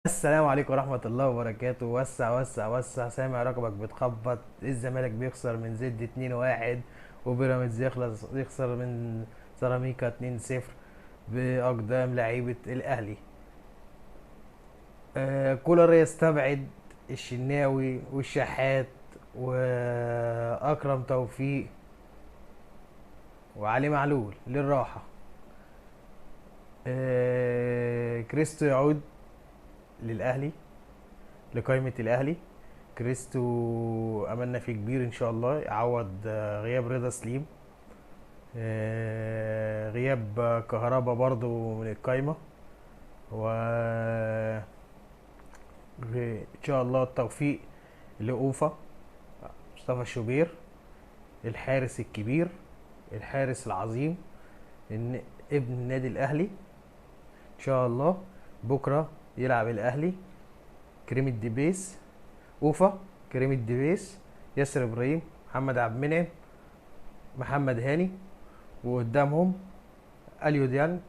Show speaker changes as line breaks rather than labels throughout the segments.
السلام عليكم ورحمة الله وبركاته. وسع وسع وسع، سامع رقبك بتخبط. الزمالك بيخسر من زد 2-1، وبيراميدز يخسر من سيراميكا 2-0 بأقدام لعيبة الأهلي. كولر يستبعد الشناوي والشحات وأكرم توفيق وعلي معلول للراحة. كريستو يعود للأهلي، لقائمة الأهلي. كريستو أملنا فيه كبير إن شاء الله يعوض غياب رضا سليم. غياب كهربا برضو من القايمة. و إن شاء الله التوفيق لأوفا، مصطفى شوبير، الحارس الكبير، الحارس العظيم، ابن النادي الأهلي. إن شاء الله بكرة يلعب الأهلي. كريم الدبيس، أوفا، كريم الدبيس، ياسر إبراهيم، محمد عبد المنعم، محمد هاني، وقدامهم اليو ديانج،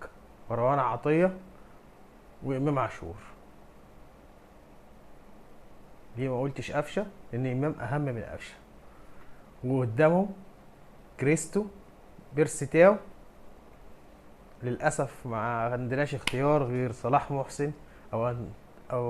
مروان عطيه، وامام عاشور. ليه ما قلتش قفشه؟ لان امام اهم من قفشه. وقدامهم كريستو، بيرسيتاو. للاسف ما عندناش اختيار غير صلاح محسن او او